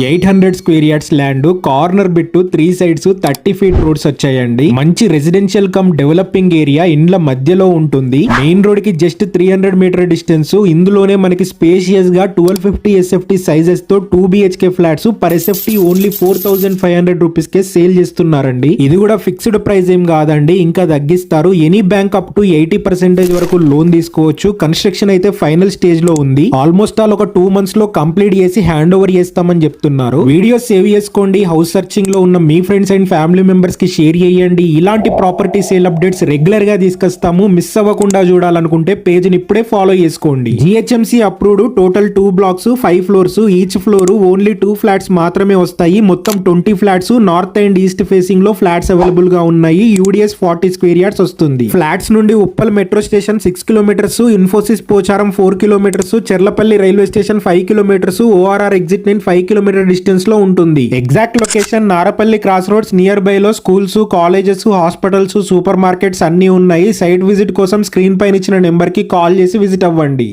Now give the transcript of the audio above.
800 square yards land, corner bit, 3 sides 30 feet roads వచ్చాయండి. మంచి residential come developing area ఇండ్ల మధ్యలో ఉంటుంది. మెయిన్ రోడ్ కి జస్ట్ 300 మీటర్ డిస్టెన్స్. ఇందులోనే మనకి స్పేషియస్ గా 1250 SFT సైజెస్ తో 2 BHK flats per SFT only 4500 rupees కే సేల్ చేస్తున్నారండి. ఇది కూడా ఫిక్స్డ్ ప్రైస్ ఏం కాదండి, ఇంకా తగ్గిస్తారు. ఎనీ బ్యాంక్ అప్ టు 80% వరకు లోన్ తీసుకోవచ్చు. కన్స్ట్రక్షన్ అయితే ఫైనల్ స్టేజ్ లో ఉంది. ఆల్మోస్ట్ ఆల్ ఒక 2 months లో కంప్లీట్ చేసి హ్యాండ్ ఓవర్ చేస్తామని చెప్తున్నారు. వీడియో సేవ్ చేసుకోండి. హౌస్ సర్చింగ్ లో ఉన్న మీ ఫ్రెండ్స్ అండ్ ఫ్యామిలీ మెంబర్స్ కి షేర్ చేయండి. ఇలాంటి ప్రాపర్టీ సేల్ అప్డేట్స్ రెగ్యులర్ గా తీసుకొస్తాము. మిస్ అవ్వకుండా చూడాలనుకుంటే పేజ్ ని ఇప్పుడే ఫాలో చేసుకోండి. GHMC approved, total 2 blocks, 5 floors. Each floor only 2 flats మాత్రమే వస్తాయి. మొత్తం 20 flats. North and east facing లో ఫ్లాట్స్ అవైలబుల్ గా ఉన్నాయి. UDS 40 స్క్వేర్ యార్డ్స్ వస్తుంది. ఫ్లాట్స్ నుండి Uppal metro station 6 kilometers, Infosys Pocharam 4 kilometers, Cherlapalli railway station 5 kilometers, ORR exit 5 kilometer distance లో ఉంటుంది. Exact location Narapalli cross roads nearby లో schools, colleges, hospitals, super markets అన్ని ఉన్నాయి. సైట్ విజిట్ కోసం స్క్రీన్ పైన ఇచ్చిన నెంబర్ కి కాల్ చేసి విజిట్ అవ్వండి.